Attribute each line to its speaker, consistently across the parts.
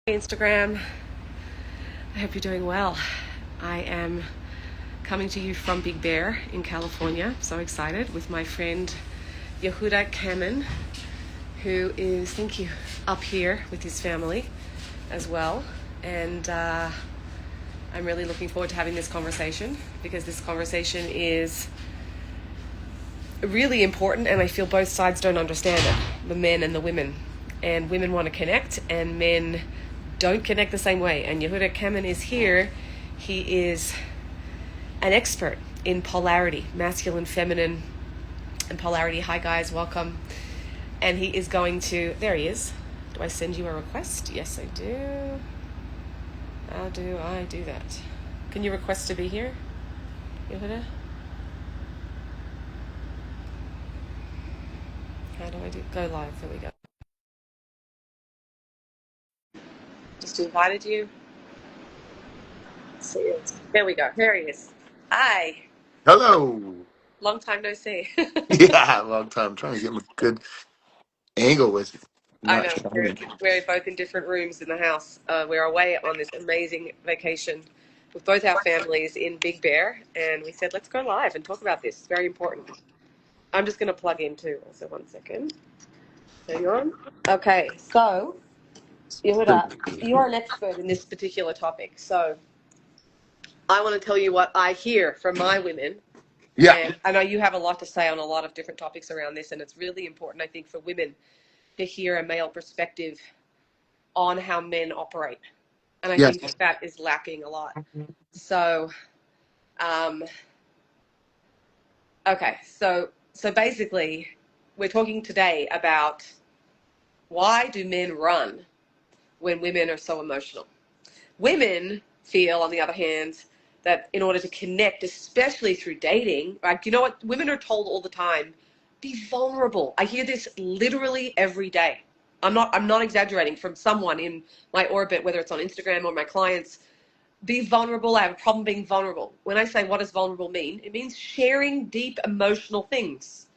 Speaker 1: Instagram. I hope you're doing well. I am coming to you from Big Bear in California. So excited with my friend Yehuda Kamman, who is, thank you, up here with his family as well. And I'm really looking forward to having this conversation because this conversation is really important, and I feel both sides don't understand it, the men and the women. And women want to connect, and men don't connect the same way. And Yehuda Kamman is here. He is an expert in polarity, masculine, feminine, and polarity. Hi guys, welcome. And he is going to, there he is. Do I send you a request? Yes, I do. How do I do that? Can you request to be here, Yehuda? How do I do? Go live. There we go. Just invited you. See it. There we go. There he is. Hi.
Speaker 2: Hello.
Speaker 1: Long time no see.
Speaker 2: Yeah, long time. I'm trying to get a good angle with
Speaker 1: I
Speaker 2: not
Speaker 1: know.
Speaker 2: shining.
Speaker 1: We're both in different rooms in the house. We're away on this amazing vacation with both our families in Big Bear, and we said, let's go live and talk about this. It's very important. I'm just going to plug in too. Also, one second. Hang on. Okay, so Yehuda, you are an expert in this particular topic. So I want to tell you what I hear from my women.
Speaker 2: Yeah,
Speaker 1: And I know you have a lot to say on a lot of different topics around this, and it's really important, I think, for women to hear a male perspective on how men operate. And I
Speaker 2: yes,
Speaker 1: think that is lacking a lot. So, um, okay, so basically, we're talking today about why do men run when women are so emotional? Women feel, on the other hand, that in order to connect, especially through dating, like, you know what? Women are told all the time, be vulnerable. I hear this literally every day. I'm not exaggerating, from someone in my orbit, whether it's on Instagram or my clients. Be vulnerable. I have a problem being vulnerable. When I say what does vulnerable mean, it means sharing deep emotional things.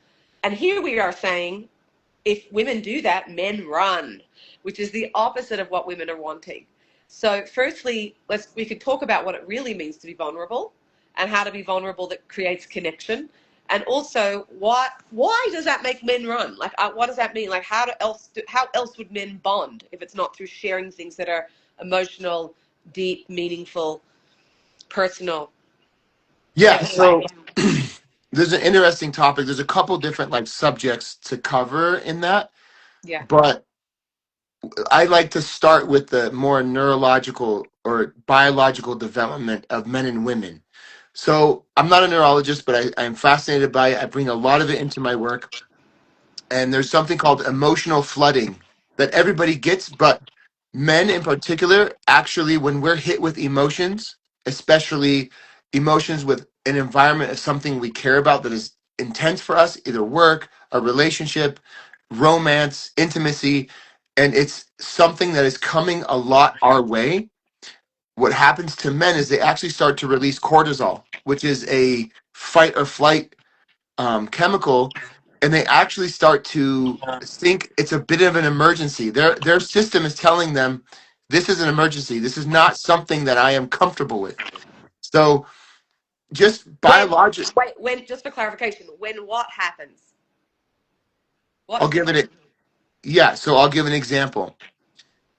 Speaker 1: And here we are saying, if women do that, men run, which is the opposite of what women are wanting. So firstly, we could talk about what it really means to be vulnerable and how to be vulnerable that creates connection. And also, why does that make men run? Like, what does that mean? Like, how else would men bond if it's not through sharing things that are emotional, deep, meaningful, personal?
Speaker 2: yeah.
Speaker 1: Anyway,
Speaker 2: So there's an interesting topic. There's a couple different like subjects to cover in that,
Speaker 1: yeah,
Speaker 2: but I like to start with the more neurological or biological development of men and women. So I'm not a neurologist, but I'm fascinated by it. I bring a lot of it into my work. And there's something called emotional flooding that everybody gets, but men in particular, actually, when we're hit with emotions, especially emotions with an environment of something we care about that is intense for us, either work, a relationship, romance, intimacy, and it's something that is coming a lot our way. What happens to men is they actually start to release cortisol, which is a fight or flight chemical, and they actually start to think it's a bit of an emergency. Their system is telling them this is an emergency. This is not something that I am comfortable with. So just
Speaker 1: when
Speaker 2: biologic.
Speaker 1: when just for clarification, when what happens? What
Speaker 2: I'll
Speaker 1: is the
Speaker 2: give it a yeah. So I'll give an example.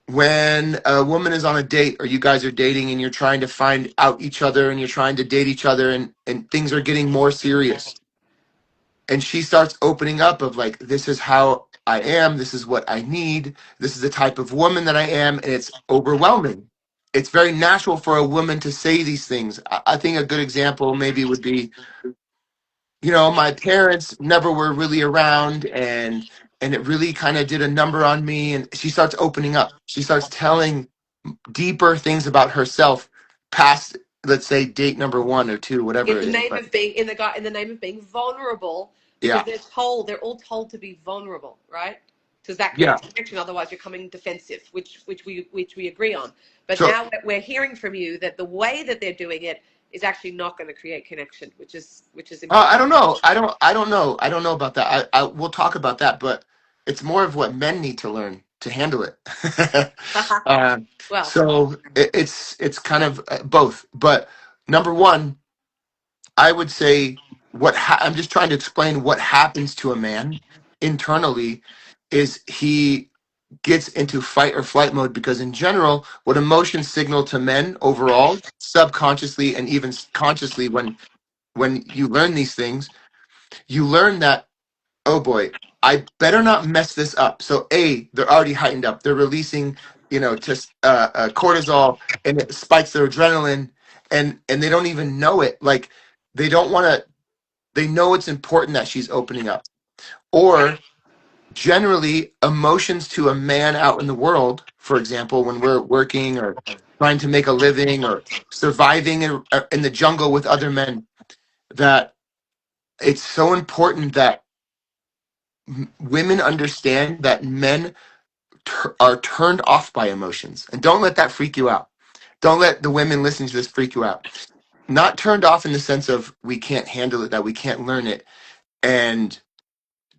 Speaker 2: When a woman is on a date, or you guys are dating, and you're trying to find out each other, and you're trying to date each other, and things are getting more serious, and she starts opening up of like, this is how I am, this is what I need, this is the type of woman that I am, and it's overwhelming. It's very natural for a woman to say these things. I think a good example maybe would be, my parents never were really around, and it really kind of did a number on me, and she starts opening up. She starts telling deeper things about herself past, let's say, date number 1 or 2, whatever
Speaker 1: in
Speaker 2: it
Speaker 1: the
Speaker 2: is.
Speaker 1: name
Speaker 2: But
Speaker 1: of being in the name of being vulnerable, because
Speaker 2: yeah,
Speaker 1: they're all told to be vulnerable, right? Because that
Speaker 2: yeah.
Speaker 1: creates connection. Otherwise, you're coming defensive, which we agree on. But
Speaker 2: So
Speaker 1: now we're hearing from you that the way that they're doing it is actually not going to create connection, which is
Speaker 2: I
Speaker 1: important.
Speaker 2: don't know. I don't know. I don't know about that. I we'll talk about that, but it's more of what men need to learn. to handle it. uh,
Speaker 1: Well,
Speaker 2: so it's kind of both. But number one, I would say I'm just trying to explain what happens to a man internally is he gets into fight or flight mode because in general what emotions signal to men overall subconsciously and even consciously when you learn these things you learn that, oh boy, I better not mess this up. So they're already heightened up. They're releasing, just cortisol, and it spikes their adrenaline, and they don't even know it. Like they don't want to. They know it's important that she's opening up. Or generally, emotions to a man out in the world, for example, when we're working or trying to make a living or surviving in the jungle with other men, that it's so important that women understand that men are turned off by emotions. And don't let that freak you out. Don't let the women listening to this freak you out. Not turned off in the sense of we can't handle it, that we can't learn it, and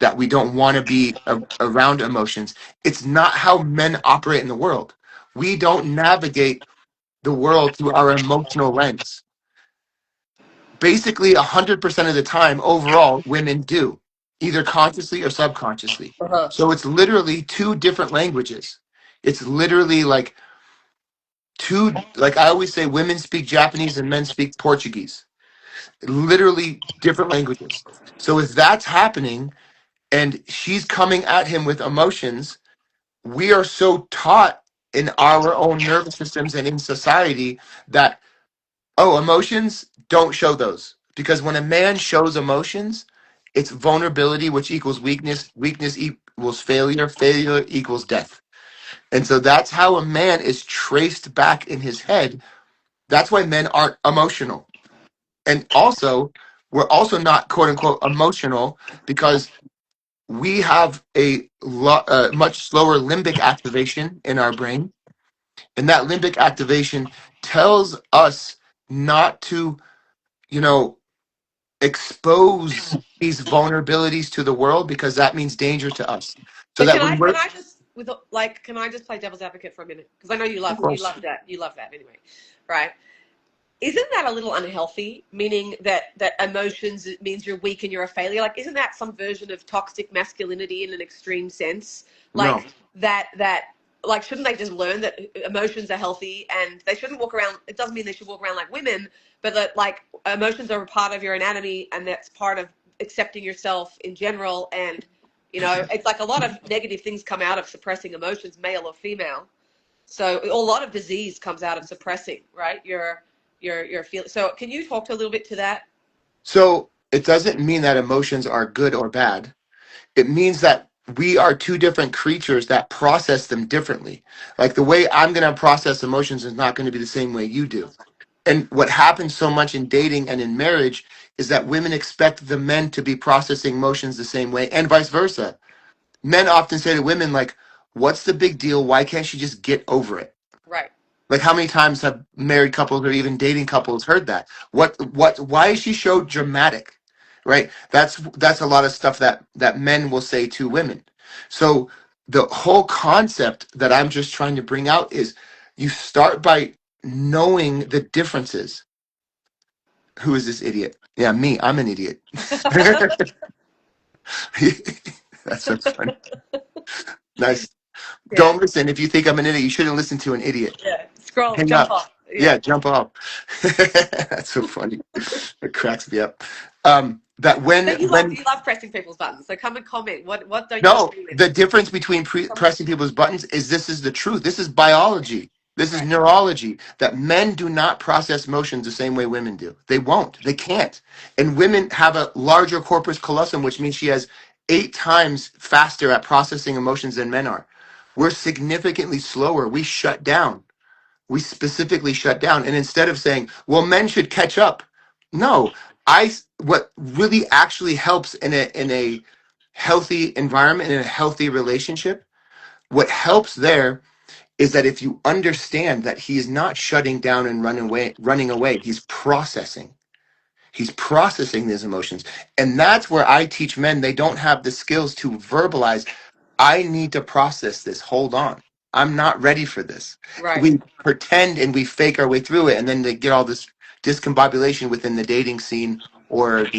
Speaker 2: that we don't want to be around emotions. It's not how men operate in the world. We don't navigate the world through our emotional lens. Basically, 100% of the time, overall, women do, either consciously or subconsciously.
Speaker 1: uh-huh.
Speaker 2: So it's literally two different languages. It's literally like like I always say, women speak Japanese and men speak Portuguese. Literally different languages. So if that's happening and she's coming at him with emotions, we are so taught in our own nervous systems and in society that, oh, emotions, don't show those. Because when a man shows emotions, it's vulnerability, which equals weakness. Weakness equals failure. Failure equals death. And so that's how a man is traced back in his head. That's why men aren't emotional. And also, we're also not quote unquote emotional because we have much slower limbic activation in our brain. And that limbic activation tells us not to, you know, expose these vulnerabilities to the world because that means danger to us. So
Speaker 1: but
Speaker 2: that
Speaker 1: can
Speaker 2: when
Speaker 1: I
Speaker 2: we're,
Speaker 1: can I just can I just play devil's advocate for a minute? Because I know
Speaker 2: of
Speaker 1: you
Speaker 2: course,
Speaker 1: love that anyway, right? Isn't that a little unhealthy? Meaning that emotions it means you're weak and you're a failure. Like, isn't that some version of toxic masculinity in an extreme sense?
Speaker 2: no.
Speaker 1: Like that like shouldn't they just learn that emotions are healthy and they shouldn't walk around? It doesn't mean they should walk around like women, but that like emotions are a part of your anatomy and that's part of accepting yourself in general. And it's like a lot of negative things come out of suppressing emotions, male or female. So a lot of disease comes out of suppressing, right? Your feeling. So can you talk to a little bit to that?
Speaker 2: So it doesn't mean that emotions are good or bad. It means that we are two different creatures that process them differently. Like the way I'm going to process emotions is not going to be the same way you do. And what happens so much in dating and in marriage is that women expect the men to be processing emotions the same way and vice versa. Men often say to women like, what's the big deal? Why can't she just get over it?
Speaker 1: Right.
Speaker 2: Like how many times have married couples or even dating couples heard that? Why is she so dramatic? Right? That's a lot of stuff that men will say to women. So the whole concept that I'm just trying to bring out is you start by knowing the differences. Who is this idiot? Yeah, me. I'm an idiot. That's so funny. Nice.
Speaker 1: Yeah.
Speaker 2: Don't listen. If you think I'm an idiot, you shouldn't listen to an idiot.
Speaker 1: Yeah. Scroll,
Speaker 2: Hang
Speaker 1: jump
Speaker 2: up.
Speaker 1: off. Yeah.
Speaker 2: Yeah, jump off. That's so funny. It cracks me up. That
Speaker 1: But
Speaker 2: when
Speaker 1: you love pressing people's buttons. So come and comment. What don't you
Speaker 2: no,
Speaker 1: agree with?
Speaker 2: the difference between pressing people's buttons is this is the truth. This is biology. This is
Speaker 1: Right.
Speaker 2: neurology. That men do not process emotions the same way women do. They won't. They can't. And women have a larger corpus callosum, which means she has 8 times faster at processing emotions than men are. We're significantly slower. We shut down. We specifically shut down. And instead of saying, well, men should catch up, no, what really actually helps in a healthy environment, in a healthy relationship, what helps there is that if you understand that he is not shutting down and running away, he's processing. He's processing these emotions. And that's where I teach men they don't have the skills to verbalize, I need to process this. Hold on. I'm not ready for this.
Speaker 1: Right.
Speaker 2: We pretend and we fake our way through it, and then they get all this discombobulation within the dating scene or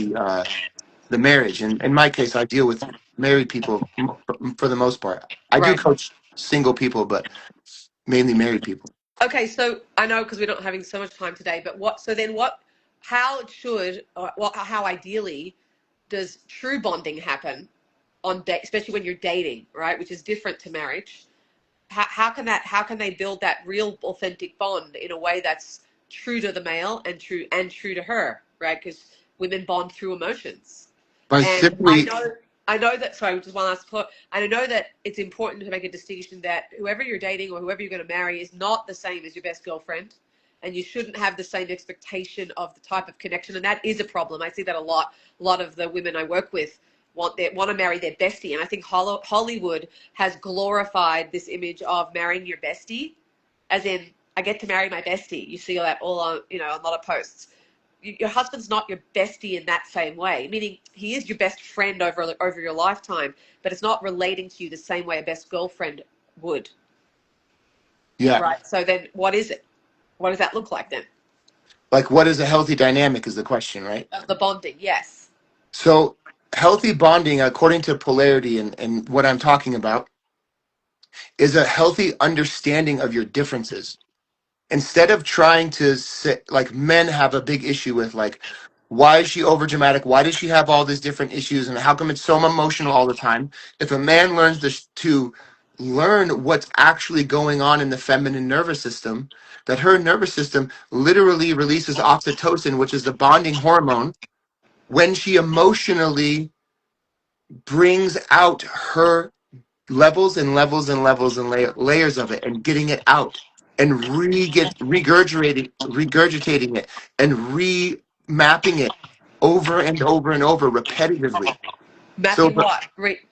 Speaker 2: the marriage. And in my case, I deal with married people for the most part. I do
Speaker 1: Right.
Speaker 2: coach single people, but mainly married people.
Speaker 1: Okay, so I know because we're not having so much time today, but how it should, or how ideally does true bonding happen on date, especially when you're dating, right? Which is different to marriage. How can they build that real authentic bond in a way that's true to the male and true to her, right? Because women bond through emotions.
Speaker 2: By
Speaker 1: And
Speaker 2: simply,
Speaker 1: I know that, sorry, just one last thought. I know that it's important to make a distinction that whoever you're dating or whoever you're going to marry is not the same as your best girlfriend. And you shouldn't have the same expectation of the type of connection. And that is a problem. I see that a lot. A lot of the women I work with want to marry their bestie. And I think Hollywood has glorified this image of marrying your bestie, as in, I get to marry my bestie. You see that all on, a lot of posts. Your husband's not your bestie in that same way, meaning he is your best friend over your lifetime, but it's not relating to you the same way a best girlfriend would,
Speaker 2: yeah,
Speaker 1: right? So then what is it? What does that look like then?
Speaker 2: like what is a healthy dynamic is the question, right?
Speaker 1: The bonding, yes.
Speaker 2: So, healthy bonding, according to polarity and what I'm talking about, is a healthy understanding of your differences. Instead of trying to sit, like men have a big issue with, like, why is she over dramatic? Why does she have all these different issues? And how come it's so emotional all the time? If a man learns to learn what's actually going on in the feminine nervous system, that her nervous system literally releases oxytocin, which is the bonding hormone, when she emotionally brings out her levels and levels and levels and layers of it and getting it out and regurgitating it and remapping it over and over and over repetitively. So
Speaker 1: Mapping what?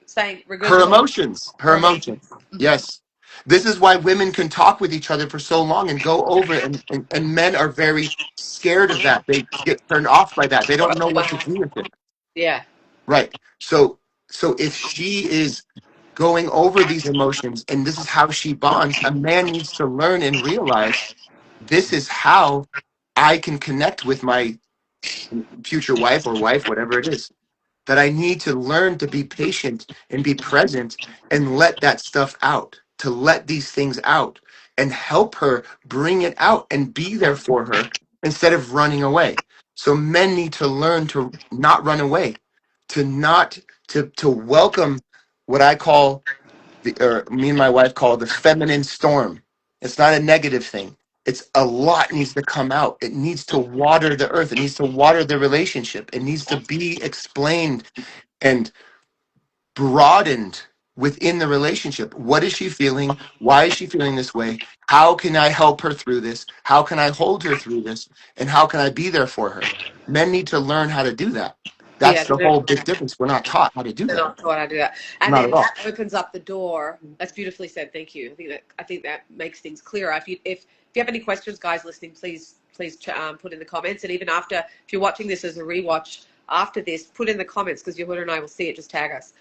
Speaker 1: Saying
Speaker 2: her
Speaker 1: regurgitate
Speaker 2: emotions, her
Speaker 1: her
Speaker 2: emotions.
Speaker 1: emotions. Hmm.
Speaker 2: Yes. This is why women can talk with each other for so long and go over it. And men are very scared of that. They get turned off by that. They don't know what to do with it.
Speaker 1: Yeah.
Speaker 2: Right. So if she is going over these emotions and this is how she bonds, a man needs to learn and realize this is how I can connect with my future wife, whatever it is. That I need to learn to be patient and be present and let that stuff out, to let these things out and help her bring it out and be there for her instead of running away. So men need to learn to not run away, to not to welcome what I call or me and my wife call the feminine storm. It's not a negative thing. It's a lot needs to come out. It needs to water the earth. It needs to water the relationship. It needs to be explained and broadened within the relationship. What is she feeling? Why is she feeling this way? How can I help her through this? How can I hold her through this? And how can I be there for her? Men need to learn how to do that.
Speaker 1: Yeah,
Speaker 2: That's the whole big difference. We're not taught how to do
Speaker 1: they're
Speaker 2: that.
Speaker 1: not taught how to do that. And
Speaker 2: Not
Speaker 1: then
Speaker 2: at all.
Speaker 1: that opens up the door. That's beautifully said. Thank you. I think that makes things clearer. If you have any questions, guys listening, please put in the comments. And even after, if you're watching this as a rewatch after this, put in the comments because Yehuda and I will see it. Just tag us.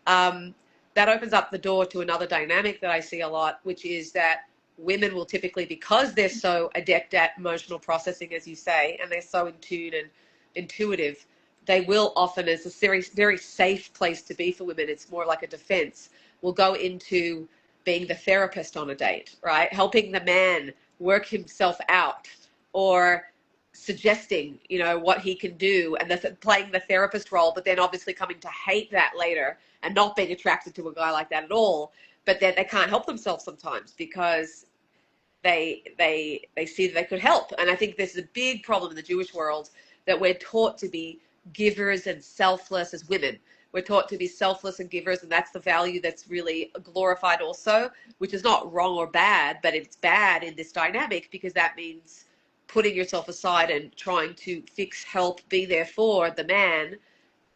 Speaker 1: Um, that opens up the door to another dynamic that I see a lot, which is that women will typically, because they're so adept at emotional processing, as you say, and they're so in tune and intuitive, they will often, as a very, very safe place to be for women, it's more like a defense, will go into being the therapist on a date, right? Helping the man work himself out or suggesting, what he can do and playing the therapist role, but then obviously coming to hate that later and not being attracted to a guy like that at all. But then they can't help themselves sometimes because they see that they could help. And I think this is a big problem in the Jewish world that we're taught to be givers and selfless as women. We're taught to be selfless and givers, and that's the value that's really glorified also, which is not wrong or bad, but it's bad in this dynamic because that means putting yourself aside and trying to fix, help, be there for the man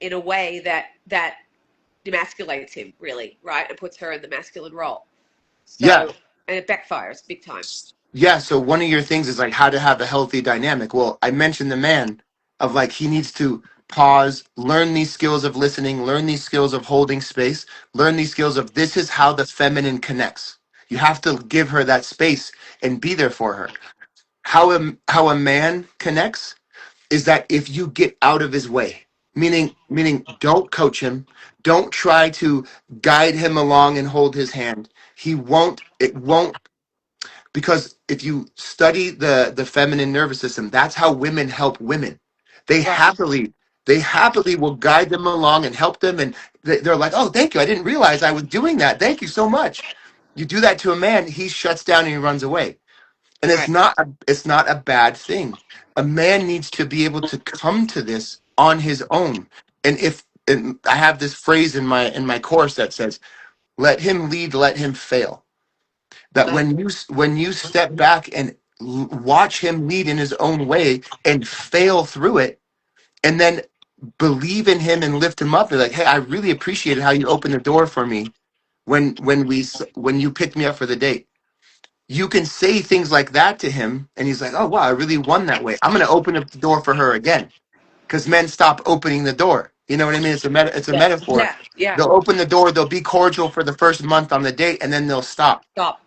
Speaker 1: in a way that demasculates him really, right, and puts her in the masculine role.
Speaker 2: Yeah.
Speaker 1: So, and it backfires big time.
Speaker 2: Yeah, so one of your things is like how to have a healthy dynamic. Well, I mentioned the man of like he needs to pause, learn these skills of listening, learn these skills of holding space, learn these skills of this is how the feminine connects. You have to give her that space and be there for her. How a man connects is that if you get out of his way, meaning don't coach him, don't try to guide him along and hold his hand. It won't, because if you study the feminine nervous system, that's how women help women. They
Speaker 1: Right.
Speaker 2: happily they happily will guide them along and help them, and they're like, oh, thank you, I didn't realize I was doing that, thank you so much. You do that to a man, he shuts down and he runs away. And
Speaker 1: Right.
Speaker 2: it's not a bad thing. A man needs to be able to come to this on his own. And I have this phrase in my course that says, let him lead, let him fail. That
Speaker 1: Uh,
Speaker 2: when you step back and watch him lead in his own way and fail through it, and then believe in him and lift him up, they're like, hey, I really appreciated how you opened the door for me when you picked me up for the date. You can say things like that to him, and he's like, oh wow, I really won that way, I'm going to open up the door for her again. Because men stop opening the door, you know what I mean? It's a
Speaker 1: yeah.
Speaker 2: metaphor.
Speaker 1: Yeah. Yeah.
Speaker 2: They'll open the door, they'll be cordial for the first month on the date, and then they'll stop,
Speaker 1: Stop.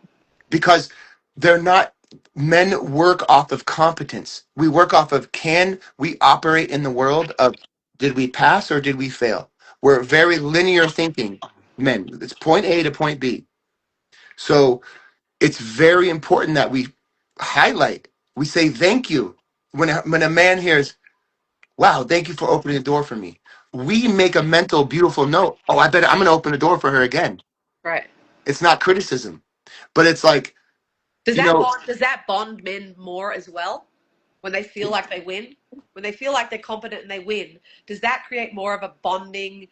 Speaker 2: because they're not. Men work off of competence. We work off of, can we operate in the world of, did we pass or did we fail? We're very linear thinking men. It's point A to point B. So it's very important that we highlight, we say thank you. When a man hears, wow, thank you for opening the door for me, we make a mental beautiful note. Oh, I bet I'm going to open the door for her again.
Speaker 1: Right.
Speaker 2: It's not criticism, but it's like,
Speaker 1: Does
Speaker 2: you
Speaker 1: that
Speaker 2: know,
Speaker 1: bond? Does that bond men more as well? When they feel like they win, when they feel like they're competent and they win, does that create more of a bonding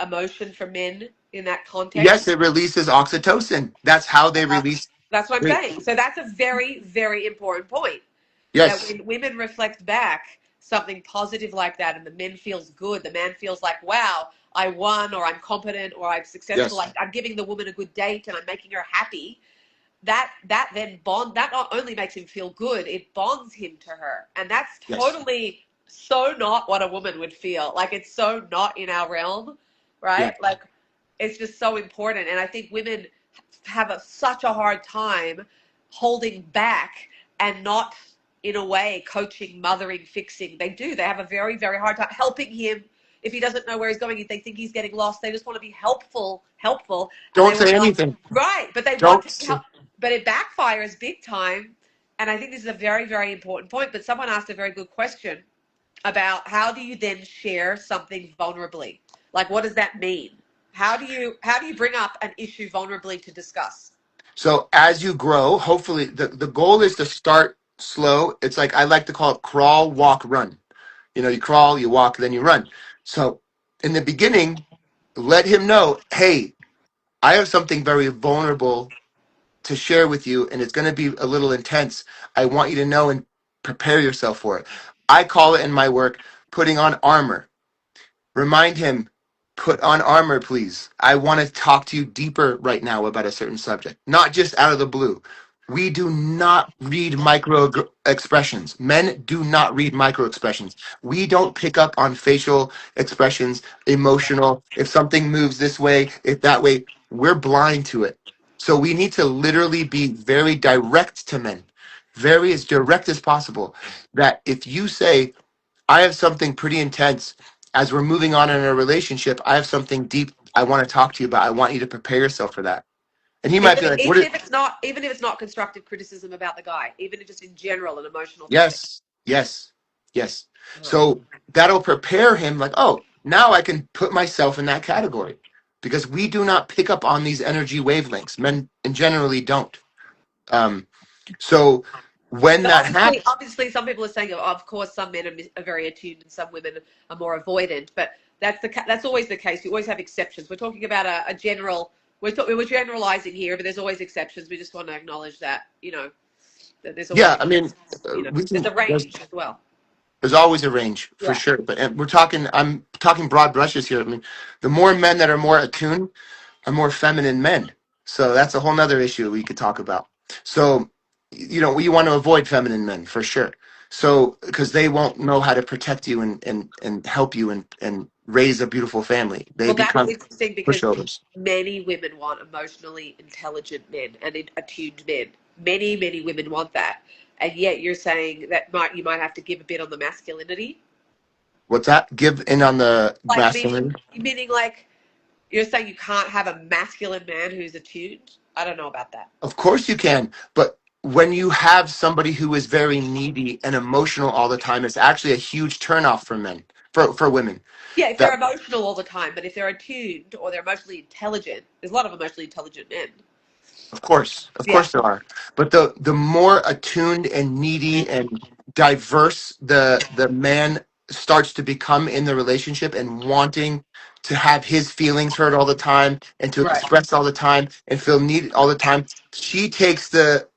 Speaker 1: emotion for men in that
Speaker 2: yes,
Speaker 1: context?
Speaker 2: it releases oxytocin. That's how they release.
Speaker 1: That's what I'm
Speaker 2: They,
Speaker 1: saying. So that's a very, very important point. That
Speaker 2: yes,
Speaker 1: when women reflect back something positive like that, and the men feels good, the man feels like, wow, I won, or I'm competent, or I'm successful.
Speaker 2: yes,
Speaker 1: Like I'm giving the woman a good date, and I'm making her happy. That then bond, that not only makes him feel good, it bonds him to her, and that's
Speaker 2: yes,
Speaker 1: totally so not what a woman would feel. Like it's so not in our realm, right?
Speaker 2: yes.
Speaker 1: Like it's just so important, and I think women have such a hard time holding back and not in a way coaching, mothering, fixing. They do. They have a very, very hard time helping him if he doesn't know where he's going. If they think he's getting lost, they just want to be helpful, and they
Speaker 2: Don't
Speaker 1: want
Speaker 2: say
Speaker 1: to
Speaker 2: anything.
Speaker 1: right, but they want
Speaker 2: Don't.
Speaker 1: to help. But it backfires big time, and I think this is a very, very important point. But someone asked a very good question about how do you then share something vulnerably? Like, what does that mean? How do you bring up an issue vulnerably to discuss?
Speaker 2: So as you grow, hopefully the goal is to start slow. It's like, I like to call it crawl, walk, run. You crawl, you walk, then you run. So in the beginning, let him know, hey, I have something very vulnerable to share with you, and it's going to be a little intense. I want you to know and prepare yourself for it. I call it in my work putting on armor. Remind him, put on armor, please. I want to talk to you deeper right now about a certain subject, not just out of the blue. We do not read micro expressions. Men do not read micro expressions. We don't pick up on facial expressions, emotional. If something moves this way, if that way, we're blind to it. So we need to literally be very direct to men, very as direct as possible. That if you say, I have something pretty intense. As we're moving on in a relationship, I have something deep I want to talk to you about. I want you to prepare yourself for that. And he might
Speaker 1: Even
Speaker 2: be like, what
Speaker 1: even
Speaker 2: is,
Speaker 1: if it's not even if it's not constructive criticism about the guy, even if just in general an emotional thing.
Speaker 2: yes, yes, yes.
Speaker 1: Uh-huh.
Speaker 2: So that'll prepare him like, oh, now I can put myself in that category. Because we do not pick up on these energy wavelengths. Men and generally don't. Um, so when
Speaker 1: But
Speaker 2: that happens,
Speaker 1: obviously, some people are saying, oh, of course, some men are very attuned and some women are more avoidant. But that's always the case. You always have exceptions. We're talking about a general. We're generalizing here, but there's always exceptions. We just want to acknowledge that that there's always
Speaker 2: yeah, I mean, we
Speaker 1: there's
Speaker 2: can,
Speaker 1: a range as well.
Speaker 2: there's always a range for
Speaker 1: Yeah.
Speaker 2: sure, but and I'm talking broad brushes here. I mean, the more men that are more attuned are more feminine men. So that's a whole nother issue we could talk about. So, we want to avoid feminine men for sure. So, because they won't know how to protect you and help you and raise a beautiful family, they
Speaker 1: Well, that's
Speaker 2: become
Speaker 1: interesting because
Speaker 2: pushovers.
Speaker 1: many women want emotionally intelligent men and attuned men. Many, many women want that. And yet you're saying that you might have to give a bit on the masculinity.
Speaker 2: What's that? Give in on the
Speaker 1: Like
Speaker 2: masculine.
Speaker 1: meaning like you're saying you can't have a masculine man who's attuned? I don't know about that.
Speaker 2: Of course you can, but when you have somebody who is very needy and emotional all the time, it's actually a huge turnoff for men, for women.
Speaker 1: Yeah, if they're
Speaker 2: That
Speaker 1: emotional all the time, but if they're attuned or they're emotionally intelligent, there's a lot of emotionally intelligent men.
Speaker 2: of
Speaker 1: Yeah,
Speaker 2: course there are. But the more attuned and needy and diverse the man starts to become in the relationship and wanting to have his feelings heard all the time and to
Speaker 1: right,
Speaker 2: express all the time and feel needed all the time, she takes the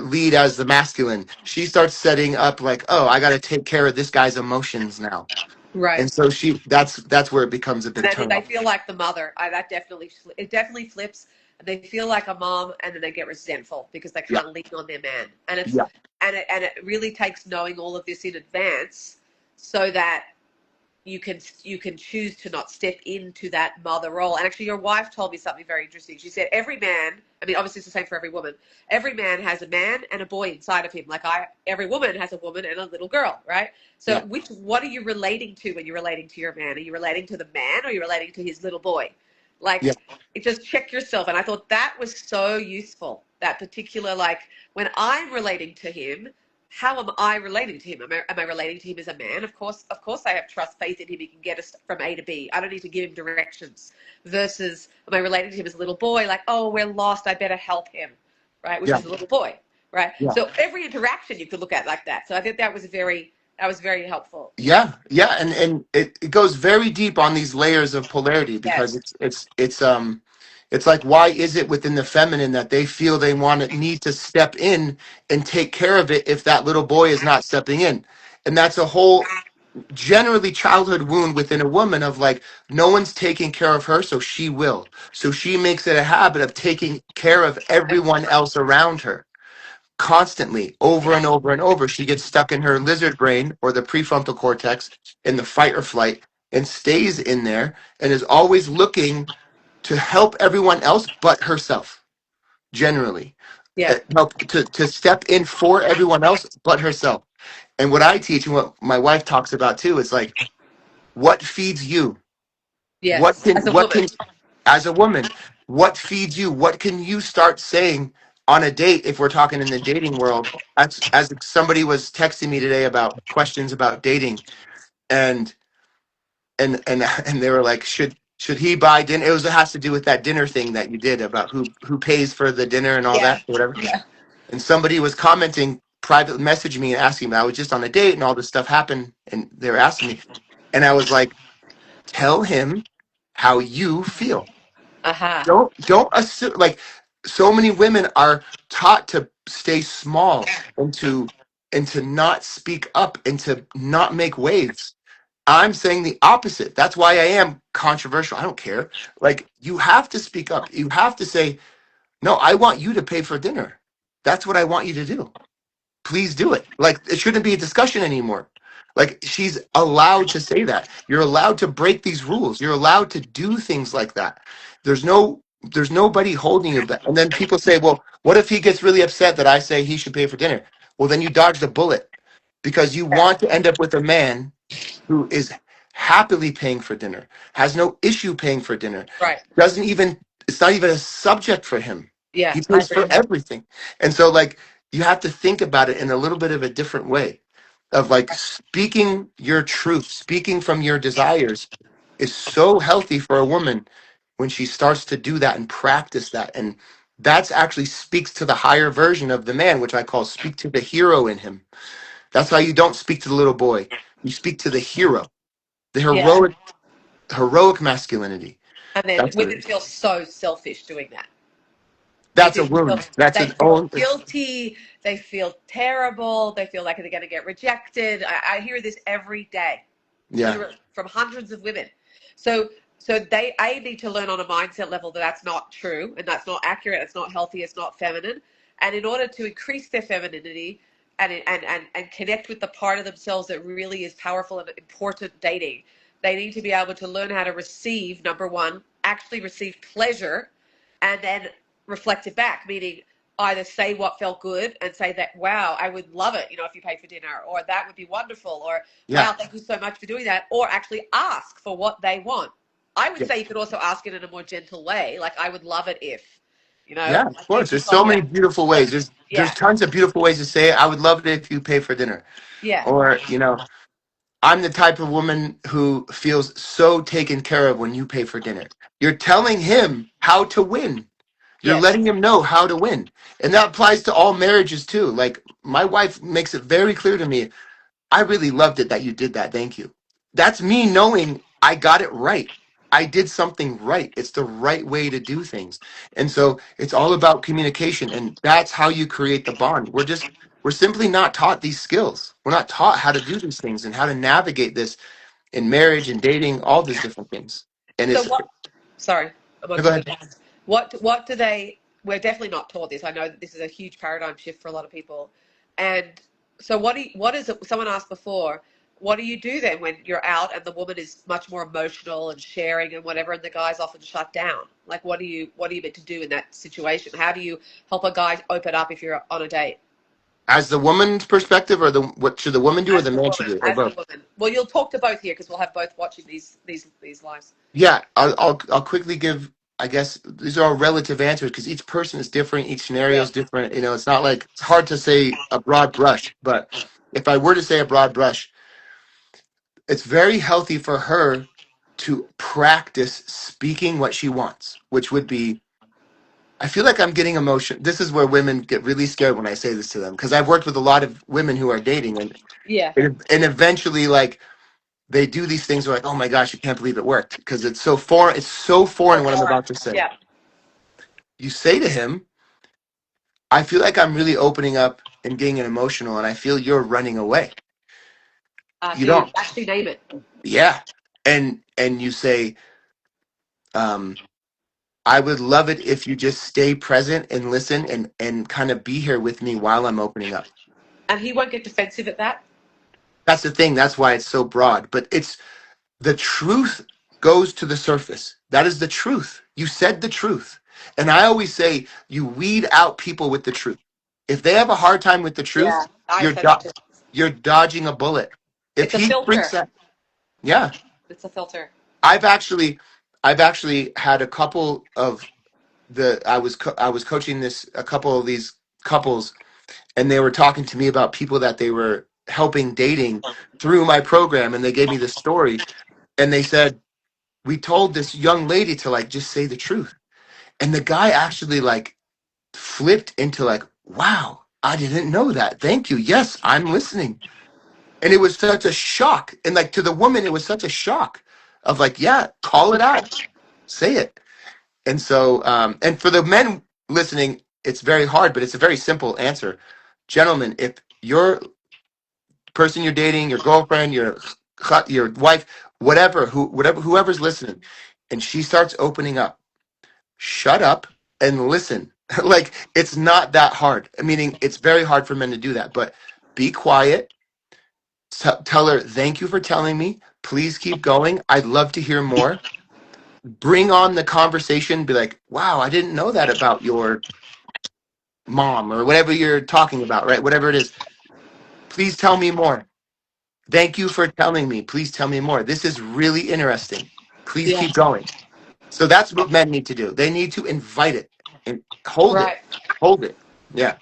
Speaker 2: lead as the masculine. She starts setting up like, oh, I got to take care of this guy's emotions now.
Speaker 1: right.
Speaker 2: And so that's where it becomes a
Speaker 1: And
Speaker 2: big
Speaker 1: then they
Speaker 2: turn.
Speaker 1: feel like the mother. That definitely it definitely flips. They feel like a mom, and then they get resentful because they
Speaker 2: Yeah.
Speaker 1: can't lean on their man. And it's
Speaker 2: Yeah.
Speaker 1: and it really takes knowing all of this in advance, so that you can choose to not step into that mother role. And actually, your wife told me something very interesting. She said every man. I mean, obviously, it's the same for every woman. Every man has a man and a boy inside of him. Every woman has a woman and a little girl, right? So,
Speaker 2: Yeah.
Speaker 1: what are you relating to when you're relating to your man? Are you relating to the man, or are you relating to his little boy? Like,
Speaker 2: Yeah.
Speaker 1: just check yourself. And I thought that was so useful. That particular, like, when I'm relating to him, how am I relating to him? Am I relating to him as a man? Of course, I have trust, faith in him. He can get us from A to B. I don't need to give him directions. Versus, am I relating to him as a little boy? Like, oh, we're lost. I better help him, right? Which
Speaker 2: Yeah.
Speaker 1: is a little boy, right?
Speaker 2: Yeah.
Speaker 1: So every interaction you could look at like that. So I think that was very helpful.
Speaker 2: Yeah, yeah, and it goes very deep on these layers of polarity because
Speaker 1: Yes.
Speaker 2: it's like why is it within the feminine that they feel they want to need to step in and take care of it if that little boy is not stepping in? And that's a whole generally childhood wound within a woman of like no one's taking care of her, so she will. So she makes it a habit of taking care of everyone else around her constantly over and over and over. She gets stuck in her lizard brain or the prefrontal cortex in the fight or flight and stays in there and is always looking to help everyone else but herself, generally.
Speaker 1: Yeah.
Speaker 2: Help to step in for everyone else but herself. And what I teach and what my wife talks about too is like what feeds you?
Speaker 1: Yes. As a
Speaker 2: What
Speaker 1: woman.
Speaker 2: can as a woman, what feeds you? What can you start saying on a date if we're talking in the dating world? As somebody was texting me today about questions about dating and and they were like, should he buy dinner? It has to do with that dinner thing that you did about who pays for the dinner and all
Speaker 1: Yeah.
Speaker 2: that, whatever.
Speaker 1: Yeah.
Speaker 2: And somebody was commenting, private messaging me and asking me, I was just on a date and all this stuff happened and they were asking me. And I was like, tell him how you feel.
Speaker 1: Aha.
Speaker 2: Don't assume like so many women are taught to stay small and to not speak up and to not make waves. I'm saying the opposite. That's why I am controversial. I don't care. Like you have to speak up. You have to say, "No, I want you to pay for dinner. That's what I want you to do." Please do it. Like it shouldn't be a discussion anymore. Like she's allowed to say that. You're allowed to break these rules. You're allowed to do things like that. There's nobody holding you back. And then people say, "Well, what if he gets really upset that I say he should pay for dinner?" Well, then you dodged a bullet because you want to end up with a man who is happily paying for dinner, has no issue paying for dinner,
Speaker 1: Right.
Speaker 2: doesn't even, it's not even a subject for him.
Speaker 1: Yeah.
Speaker 2: He
Speaker 1: I
Speaker 2: pays
Speaker 1: agree
Speaker 2: for
Speaker 1: with that.
Speaker 2: everything. And so, like, you have to think about it in a little bit of a different way of like speaking your truth, speaking from your desires is so healthy for a woman when she starts to do that and practice that. And that's actually speaks to the higher version of the man, which I call speak to the hero in him. That's why you don't speak to the little boy. You speak to the hero, the
Speaker 1: Yeah.
Speaker 2: heroic masculinity.
Speaker 1: And then
Speaker 2: That's what it
Speaker 1: women
Speaker 2: is.
Speaker 1: feel so selfish doing that. They
Speaker 2: That's a
Speaker 1: do feel
Speaker 2: wound. That's
Speaker 1: they
Speaker 2: an
Speaker 1: feel
Speaker 2: own.
Speaker 1: guilty. They feel terrible. They feel like they're going to get rejected. I hear this every day,
Speaker 2: Yeah.
Speaker 1: literally from hundreds of women. So they need to learn on a mindset level that that's not true and that's not accurate. It's not healthy. It's not feminine. And in order to increase their femininity, and connect with the part of themselves that really is powerful and important dating. They need to be able to learn how to receive, number one, actually receive pleasure, and then reflect it back, meaning either say what felt good and say that, wow, I would love it, if you pay for dinner, or that would be wonderful, or
Speaker 2: Yeah.
Speaker 1: wow, thank you so much for doing that, or actually ask for what they want. I would
Speaker 2: Yeah.
Speaker 1: say you could also ask it in a more gentle way, like I would love it if,
Speaker 2: Yeah, of
Speaker 1: like
Speaker 2: course.
Speaker 1: you
Speaker 2: There's
Speaker 1: told
Speaker 2: so
Speaker 1: me
Speaker 2: many
Speaker 1: that.
Speaker 2: beautiful
Speaker 1: So,
Speaker 2: ways. There's
Speaker 1: yeah,
Speaker 2: tons of beautiful ways to say it. I would love it if you pay for dinner.
Speaker 1: yeah,
Speaker 2: Or, I'm the type of woman who feels so taken care of when you pay for dinner. You're telling him how to win. You're
Speaker 1: yes.
Speaker 2: letting him know how to win. And that applies to all marriages too. Like my wife makes it very clear to me, I really loved it that you did that. Thank you. That's me knowing I got it right. I did something right. It's the right way to do things. And so it's all about communication. And that's how you create the bond. We're simply not taught these skills. We're not taught how to do these things and how to navigate this in marriage and dating, all these different things. And
Speaker 1: So
Speaker 2: it's,
Speaker 1: what? Sorry, I'm
Speaker 2: go
Speaker 1: on to the
Speaker 2: ahead.
Speaker 1: next. What do they? We're definitely not taught this. I know that this is a huge paradigm shift for a lot of people. And so what is it? Someone asked before. What do you do then when you're out and the woman is much more emotional and sharing and whatever, and the guy's often shut down? Like, what are you meant to do in that situation? How do you help a guy open up if you're on a date?
Speaker 2: As the woman's perspective, or what should the woman do or
Speaker 1: As
Speaker 2: the
Speaker 1: the
Speaker 2: man should
Speaker 1: woman,
Speaker 2: do, or
Speaker 1: as the
Speaker 2: both?
Speaker 1: woman. Well, you'll talk to both here because we'll have both watching these lives.
Speaker 2: Yeah, I'll quickly give. I guess these are all relative answers because each person is different, each scenario
Speaker 1: Yeah.
Speaker 2: is different. It's not like it's hard to say a broad brush, but if I were to say a broad brush, it's very healthy for her to practice speaking what she wants, which would be. I feel like I'm getting emotion. This is where women get really scared when I say this to them because I've worked with a lot of women who are dating
Speaker 1: Yeah.
Speaker 2: and eventually like they do these things where like, oh my gosh, you can't believe it worked because it's so foreign. It's so
Speaker 1: So
Speaker 2: foreign what I'm
Speaker 1: foreign.
Speaker 2: about to say.
Speaker 1: Yeah.
Speaker 2: You say to him, I feel like I'm really opening up and getting emotional, and I feel you're running away. You
Speaker 1: So you
Speaker 2: don't.
Speaker 1: actually name it.
Speaker 2: Yeah. And you say, um, I would love it if you just stay present and listen and kind of be here with me while I'm opening up.
Speaker 1: And he won't get defensive at that.
Speaker 2: That's the thing. That's why it's so broad. But it's the truth goes to the surface. That is the truth. You said the truth. And I always say you weed out people with the truth. If they have a hard time with the truth,
Speaker 1: Yeah, I
Speaker 2: you're
Speaker 1: say that
Speaker 2: do-
Speaker 1: too.
Speaker 2: you're dodging a bullet. If
Speaker 1: It's a
Speaker 2: he
Speaker 1: filter.
Speaker 2: freaks out, yeah.
Speaker 1: It's a filter.
Speaker 2: I've actually I've actually had a couple of I was coaching this a couple of these couples and they were talking to me about people that they were helping dating through my program and they gave me this story and they said we told this young lady to like just say the truth. And the guy actually like flipped into like, wow, I didn't know that. Thank you. Yes, I'm listening. And it was such a shock. And like to the woman, it was such a shock of like, yeah, call it out, say it. And so, and for the men listening, it's very hard, but it's a very simple answer. Gentlemen, if your person you're dating, your girlfriend, your wife, whatever whoever's listening, and she starts opening up, shut up and listen. Like it's not that hard. Meaning it's very hard for men to do that, but be quiet. Tell her, thank you for telling me. Please keep going. I'd love to hear more. Bring on the conversation. Be like, wow, I didn't know that about your mom or whatever you're talking about, right? Whatever it is. Please tell me more. Thank you for telling me. Please tell me more. This is really interesting. Please
Speaker 1: Yeah.
Speaker 2: keep going. So that's what men need to do. They need to invite it and hold it.
Speaker 1: Right.
Speaker 2: Hold it. Yeah.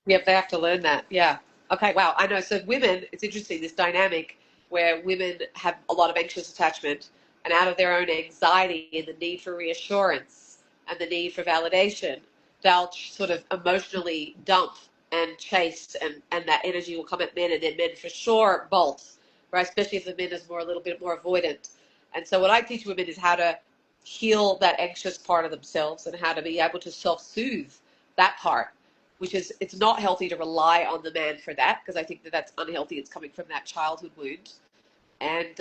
Speaker 1: Yep, they have to learn that. Yeah. Okay, wow. I know. So women, it's interesting, this dynamic where women have a lot of anxious attachment and out of their own anxiety and the need for reassurance and the need for validation, they'll sort of emotionally dump and chase and that energy will come at men and then men for sure bolt, right? Especially if the men is more a little bit more avoidant. And so what I teach women is how to heal that anxious part of themselves and how to be able to self-soothe that part, which is it's not healthy to rely on the man for that because I think that that's unhealthy. It's coming from that childhood wound, and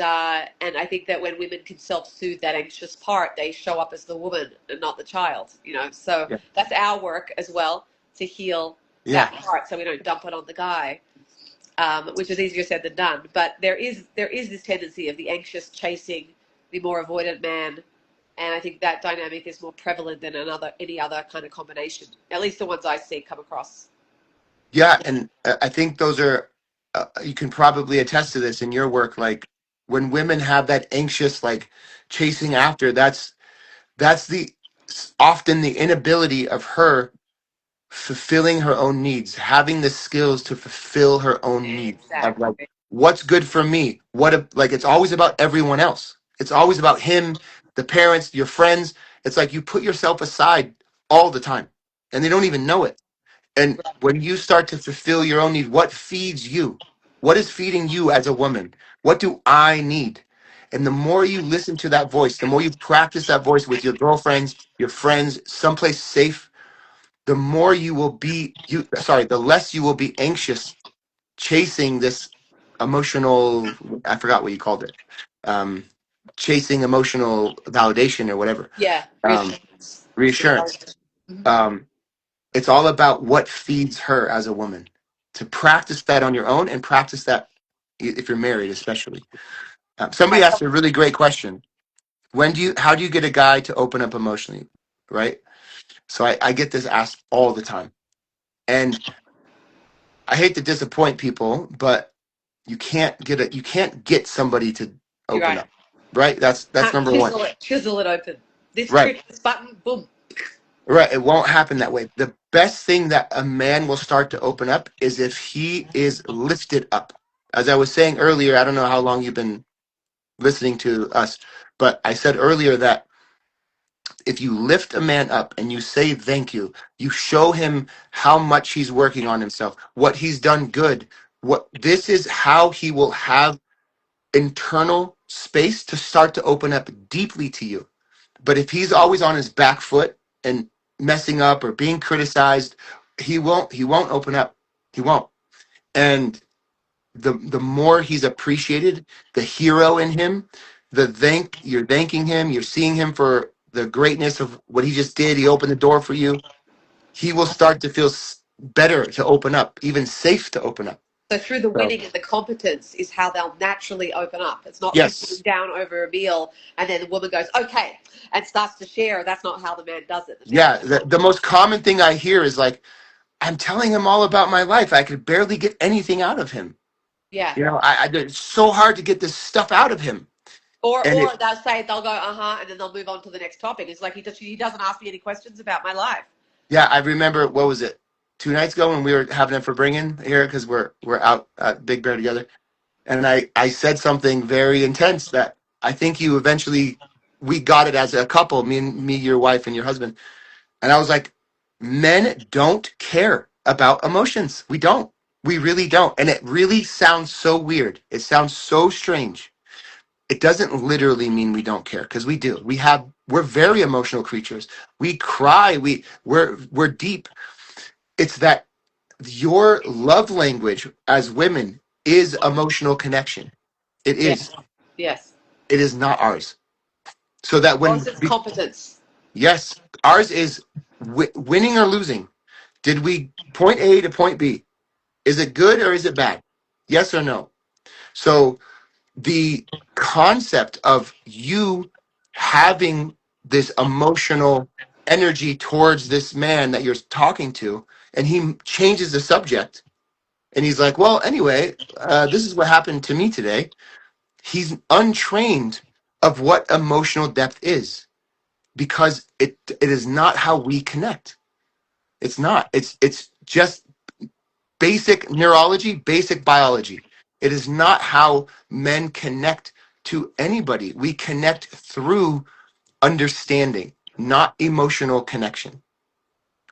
Speaker 1: I think that when women can self-soothe that anxious part, they show up as the woman and not the child. So
Speaker 2: Yeah.
Speaker 1: that's our work as well to heal.
Speaker 2: Yeah.
Speaker 1: that part so we don't dump it on the guy, which is easier said than done. But there is this tendency of the anxious chasing the more avoidant man, and I think that dynamic is more prevalent than any other kind of combination. At least the ones I see come across.
Speaker 2: Yeah, and I think those are you can probably attest to this in your work. Like when women have that anxious, like chasing after, that's the often the inability of her fulfilling her own needs, having the skills to fulfill her own needs of like
Speaker 1: Exactly.
Speaker 2: what's good for me. Like it's always about everyone else. It's always about him, the parents, your friends. It's like you put yourself aside all the time, and they don't even know it. And when you start to fulfill your own need, what feeds you? What is feeding you as a woman? What do I need? And the more you listen to that voice, the more you practice that voice with your girlfriends, your friends, someplace safe, the more you will be the less you will be anxious chasing this emotional, I forgot what you called it. Um, chasing emotional validation or whatever.
Speaker 1: Yeah,
Speaker 2: Um,
Speaker 1: reassurance.
Speaker 2: reassurance.
Speaker 1: Mhm.
Speaker 2: Um, it's all about what feeds her as a woman. To practice that on your own and practice that if you're married, especially. Somebody
Speaker 1: Right.
Speaker 2: asked a really great question. How do you get a guy to open up emotionally? Right. So I get this asked all the time. And I hate to disappoint people, but you can't get somebody to
Speaker 1: You're
Speaker 2: open
Speaker 1: right.
Speaker 2: up. Right? That's
Speaker 1: Can't
Speaker 2: number one.
Speaker 1: chisel it open. This
Speaker 2: Right.
Speaker 1: trick, this button, boom.
Speaker 2: Right. It won't happen that way. The best thing that a man will start to open up is if he is lifted up. As I was saying earlier, I don't know how long you've been listening to us, but I said earlier that if you lift a man up and you say thank you show him how much he's working on himself, what he's done good, what this is how he will have internal space to start to open up deeply to you. But if he's always on his back foot and messing up or being criticized, he won't open up. He won't. And the more he's appreciated, the hero in him, you're thanking him, you're seeing him for the greatness of what he just did. He opened the door for you. He will start to feel better to open up, even safe to open up.
Speaker 1: So through the
Speaker 2: So,
Speaker 1: winning and the competence is how they'll naturally open up. It's not through sitting
Speaker 2: yes.
Speaker 1: down over a meal and then the woman goes, okay, and starts to share. That's not how the man does it. The man,
Speaker 2: Yeah. The most common thing I hear is like, I'm telling him all about my life. I could barely get anything out of him.
Speaker 1: yeah.
Speaker 2: It's so hard to get this stuff out of him. And
Speaker 1: Or they'll go, uh-huh, and then they'll move on to the next topic. It's like he doesn't ask me any questions about my life.
Speaker 2: yeah, I remember, what was it, 2 nights ago when we were having it for bringing here because we're out at Big Bear together, and I said something very intense that I think you eventually we got it as a couple, me, your wife, and your husband, and I was like, men don't care about emotions. We don't. We really don't, and it really sounds so weird. It sounds so strange. It doesn't literally mean we don't care because we do. We're very emotional creatures. We cry. We're deep. It's that your love language as women is emotional connection. It
Speaker 1: Yeah.
Speaker 2: is.
Speaker 1: Yes.
Speaker 2: It is not ours. So that
Speaker 1: Or it's competence.
Speaker 2: yes, ours is winning or losing. Did we point A to point B? Is it good or is it bad? Yes or no? So the concept of you having this emotional energy towards this man that you're talking to, and he changes the subject, and he's like, well, anyway, this is what happened to me today. He's untrained of what emotional depth is because it is not how we connect. It's not. It's just basic neurology, basic biology. It is not how men connect to anybody. We connect through understanding, not emotional connection.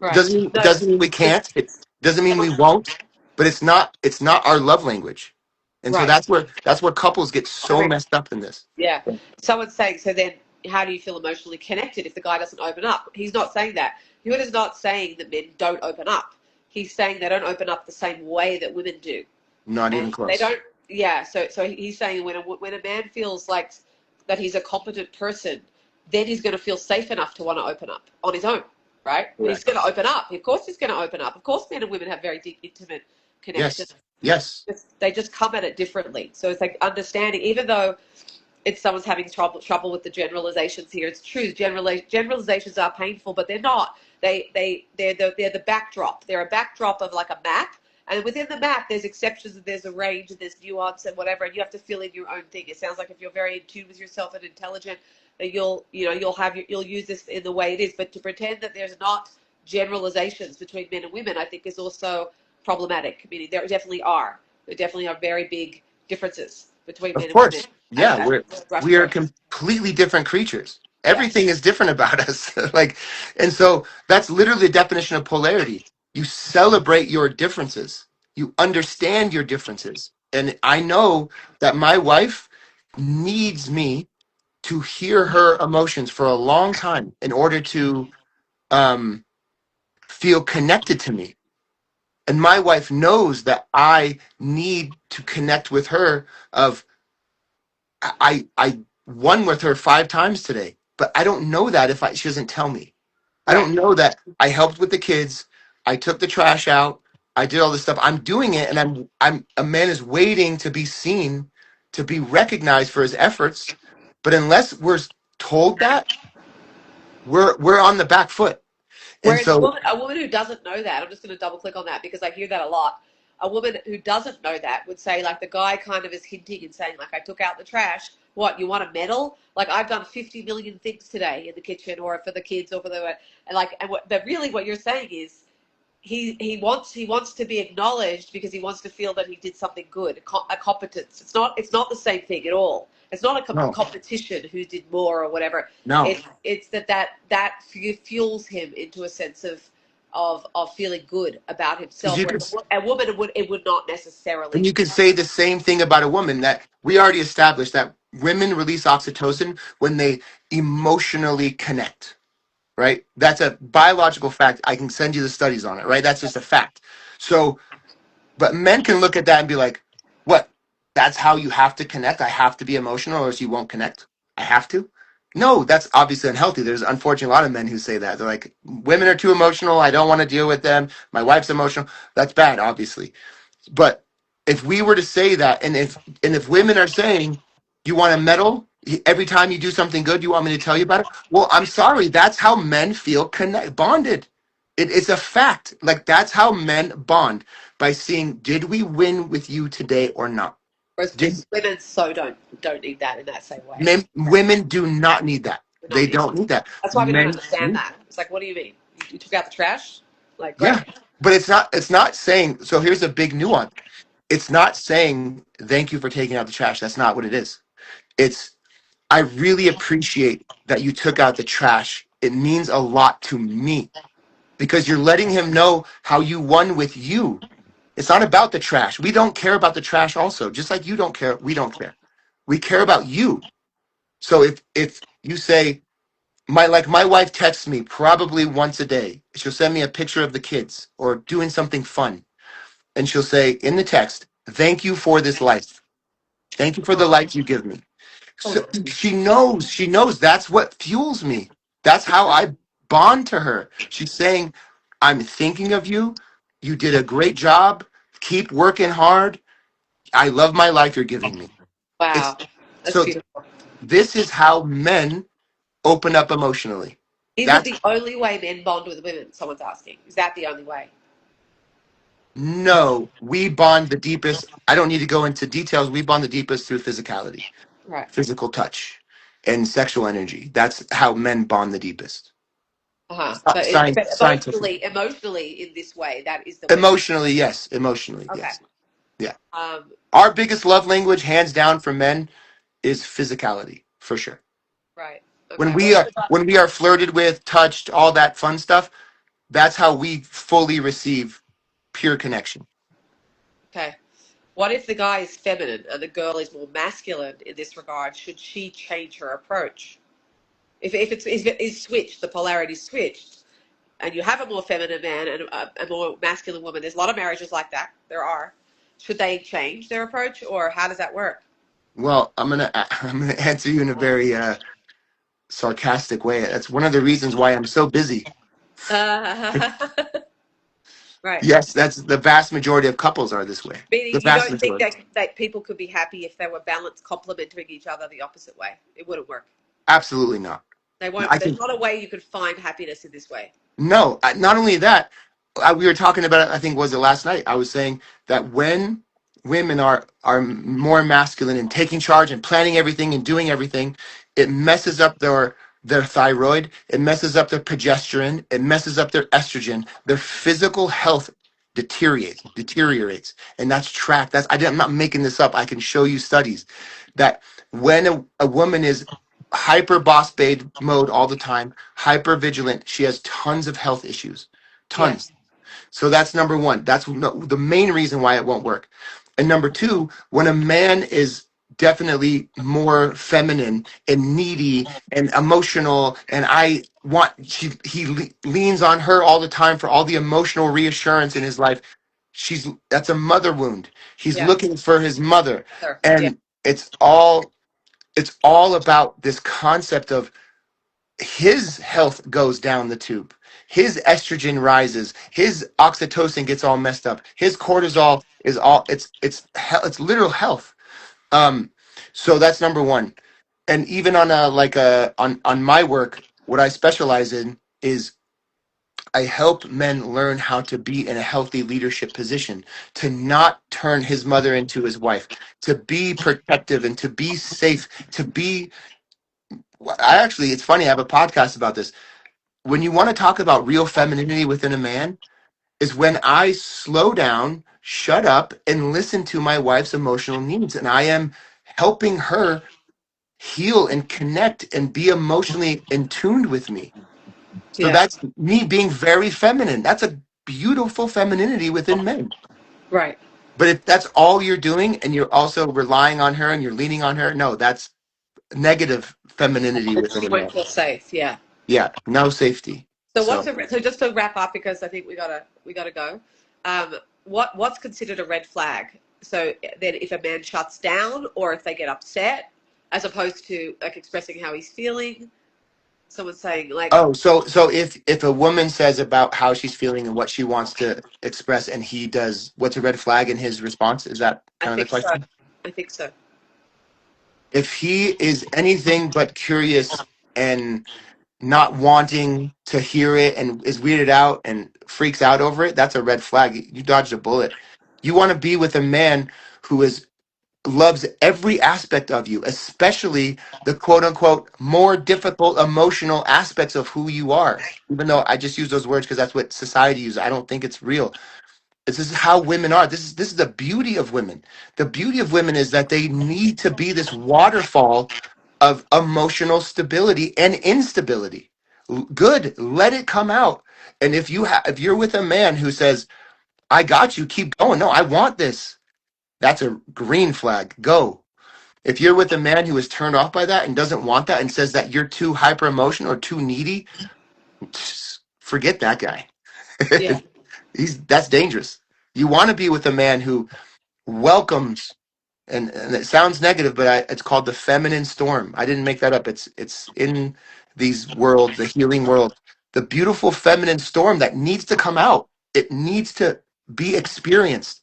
Speaker 1: Right.
Speaker 2: It
Speaker 1: No,
Speaker 2: doesn't mean we
Speaker 1: it's,
Speaker 2: can't. It doesn't mean we won't. But it's not our love language. And so
Speaker 1: right.
Speaker 2: that's where couples get
Speaker 1: I
Speaker 2: so
Speaker 1: agree.
Speaker 2: messed up in this.
Speaker 1: Yeah. Someone's saying, so then how do you feel emotionally connected if the guy doesn't open up? He's not saying that. Yehuda's not saying that men don't open up. He's saying they don't open up the same way that women do.
Speaker 2: Not even
Speaker 1: And they
Speaker 2: close.
Speaker 1: don't, yeah. So he's saying when a man feels like that he's a competent person, then he's going to feel safe enough to want to open up on his own. right? He's
Speaker 2: Correct.
Speaker 1: going to open up. Of course, he's going to open up. Of course, men and women have very deep, intimate connections.
Speaker 2: Yes. Yes.
Speaker 1: They just come at it differently. So it's like understanding, even though it's someone's having trouble with the generalizations here. It's true. Generalizations are painful, but they're not. They're the backdrop. They're a backdrop of like a map, and within the map, there's exceptions and there's a range and there's nuance and whatever, and you have to fill in your own thing. It sounds like if you're very in tune with yourself and intelligent, that you'll use this in the way it is. But to pretend that there's not generalizations between men and women, I think is also problematic. Meaning there definitely are. There definitely are very big differences between
Speaker 2: Of
Speaker 1: men and women
Speaker 2: course. Yeah,
Speaker 1: at
Speaker 2: we are
Speaker 1: brushstrokes.
Speaker 2: completely different creatures.
Speaker 1: Yeah.
Speaker 2: Everything is different about us. Like, and so that's literally the definition of polarity. You celebrate your differences. You understand your differences. And I know that my wife needs me to hear her emotions for a long time in order to um, feel connected to me. And my wife knows that I need to connect with her of I won with her 5 times today, but I don't know that if she doesn't tell me. I
Speaker 1: Right.
Speaker 2: don't know that I helped with the kids. I took the trash out. I did all this stuff. I'm doing it, and I'm a man is waiting to be seen, to be recognized for his efforts. But unless we're told that, we're on the back foot. And
Speaker 1: Whereas
Speaker 2: so
Speaker 1: a woman who doesn't know that, I'm just going to double click on that because I hear that a lot. A woman who doesn't know that would say, like, the guy kind of is hinting and saying, like, I took out the trash. What, you want a medal? Like, I've done 50 million things today in the kitchen or for the kids or for the, and like, and but really what you're saying is he wants to be acknowledged because he wants to feel that he did something good, a competence. It's not the same thing at all. It's not a
Speaker 2: no,
Speaker 1: competition who did more or whatever.
Speaker 2: no,
Speaker 1: It's that fuels him into a sense of feeling good about
Speaker 2: because
Speaker 1: himself.
Speaker 2: you
Speaker 1: Where
Speaker 2: could
Speaker 1: a woman would not necessarily.
Speaker 2: and you could say the same thing about a woman that we already established that women release oxytocin when they emotionally connect, right? That's a biological fact. I can send you the studies on it, right? That's just a fact. So, but men can look at that and be like, what? That's how you have to connect? I have to be emotional or else you won't connect? I have to? No, that's obviously unhealthy. There's unfortunately a lot of men who say that. They're like, women are too emotional. I don't want to deal with them. My wife's emotional. That's bad, obviously. But if we were to say that, and if women are saying, you want a medal every time you do something good, you want me to tell you about it? Well, I'm sorry. That's how men feel bonded. It's a fact. Like that's how men bond by seeing, did we win with you today or not?
Speaker 1: Whereas
Speaker 2: Did
Speaker 1: women so don't need that in that same way.
Speaker 2: women do not need that.
Speaker 1: We
Speaker 2: They
Speaker 1: not need.
Speaker 2: don't need that.
Speaker 1: That's why we don't
Speaker 2: Men,
Speaker 1: understand that. It's like, what do you mean? You took out the trash? Like, great.
Speaker 2: yeah. But it's not saying, so here's a big nuance. It's not saying thank you for taking out the trash. That's not what it is. It's I really appreciate that you took out the trash. It means a lot to me because you're letting him know how you won with you. It's not about the trash. We don't care about the trash also. Just like you don't care, we don't care. We care about you. So if you say my wife texts me probably once a day. She'll send me a picture of the kids or doing something fun. And she'll say in the text, "Thank you for this life. Thank you for the life you give me." So she knows that's what fuels me. That's how I bond to her. She's saying, I'm thinking of you. You did a great job. Keep working hard. I love my life you're giving me. It's
Speaker 1: Wow, that's
Speaker 2: so
Speaker 1: beautiful.
Speaker 2: this is how men open up emotionally.
Speaker 1: Is it
Speaker 2: That's
Speaker 1: the only way men bond with women? Someone's asking. Is that the only way?
Speaker 2: no, we bond the deepest. I don't need to go into details. We bond the deepest through physicality,
Speaker 1: Right.
Speaker 2: physical touch, and sexual energy. That's how men bond the deepest.
Speaker 1: Uh-huh. But
Speaker 2: Scientific.
Speaker 1: emotionally in this way, that is the way.
Speaker 2: Emotionally, yes. Emotionally,
Speaker 1: Okay.
Speaker 2: yes. Yeah.
Speaker 1: Um,
Speaker 2: Our biggest love language, hands down, for men, is physicality, for sure.
Speaker 1: right.
Speaker 2: When
Speaker 1: Okay.
Speaker 2: we are when we are flirted with, touched, all that fun stuff, that's how we fully receive pure connection.
Speaker 1: Okay. What if the guy is feminine and the girl is more masculine in this regard? Should she change her approach? If it is switched, the polarity switched, and you have a more feminine man and a more masculine woman, there's a lot of marriages like that. There are. Should they change their approach, or how does that work?
Speaker 2: Well, I'm gonna answer you in a very sarcastic way. That's one of the reasons why I'm so busy.
Speaker 1: Uh, right.
Speaker 2: Yes, that's the vast majority of couples are this way.
Speaker 1: Meaning
Speaker 2: The
Speaker 1: you
Speaker 2: vast
Speaker 1: don't think
Speaker 2: majority.
Speaker 1: that people could be happy if they were balanced, complementing each other the opposite way. It wouldn't work.
Speaker 2: Absolutely not.
Speaker 1: They won't.
Speaker 2: I
Speaker 1: There's
Speaker 2: can
Speaker 1: not a way you could find happiness in this way.
Speaker 2: No, not only that, we were talking about it, I think was it last night. I was saying that when women are more masculine and taking charge and planning everything and doing everything, it messes up their thyroid, it messes up their progesterone, it messes up their estrogen, their physical health deteriorates. And that's tracked. I'm not making this up. I can show you studies that when a woman is hyper boss babe mode all the time, hyper vigilant, she has tons of health issues.
Speaker 1: Yeah.
Speaker 2: Tons. So that's number one. That's the main reason why it won't work. And number two, when a man is definitely more feminine and needy and emotional, and leans on her all the time for all the emotional reassurance in his life. That's a mother wound. He's
Speaker 1: Yeah.
Speaker 2: looking for his mother,
Speaker 1: Sure. Yeah.
Speaker 2: and it's all about this concept of his health goes down the tube. His estrogen rises. His oxytocin gets all messed up. His cortisol is all it's literal health. Um, so that's number one. And even on on my work, what I specialize in is I help men learn how to be in a healthy leadership position, to not turn his mother into his wife, to be protective and to be safe, to be it's funny, I have a podcast about this. When you want to talk about real femininity within a man, is when I slow down, shut up, and listen to my wife's emotional needs. And I am helping her heal and connect and be emotionally in tuned with me. So
Speaker 1: Yeah.
Speaker 2: that's me being very feminine. That's a beautiful femininity within men.
Speaker 1: Right.
Speaker 2: But if that's all you're doing and you're also relying on her and you're leaning on her, no, that's negative femininity within
Speaker 1: You
Speaker 2: a
Speaker 1: won't
Speaker 2: man.
Speaker 1: feel safe. Yeah.
Speaker 2: Yeah, no safety.
Speaker 1: So
Speaker 2: So.
Speaker 1: so just to wrap up because I think we gotta go. What's considered a red flag? So then if a man shuts down or if they get upset, as opposed to like expressing how he's feeling, someone saying like,
Speaker 2: Oh, so if a woman says about how she's feeling and what she wants to express, and he does, what's a red flag in his response? Is that
Speaker 1: I
Speaker 2: kind of the
Speaker 1: think so.
Speaker 2: question?
Speaker 1: I think so.
Speaker 2: If he is anything but curious and not wanting to hear it and is weirded out and freaks out over it, that's a red flag. You dodged a bullet. You want to be with a man who is loves every aspect of you, especially the quote unquote more difficult emotional aspects of who you are. Even though I just use those words because that's what society uses. I don't think it's real. This is how women are. This is the beauty of women. The beauty of women is that they need to be this waterfall of emotional stability and instability. Good, let it come out. And if you're with a man who says, "I got you, keep going. No, I want this." That's a green flag. Go. If you're with a man who is turned off by that and doesn't want that and says that you're too hyper emotional or too needy, forget that guy.
Speaker 1: Yeah.
Speaker 2: That's dangerous. You want to be with a man who welcomes, and it sounds negative, but it's called the feminine storm. I didn't make that up. It's in these worlds, the healing world, the beautiful feminine storm that needs to come out. It needs to be experienced.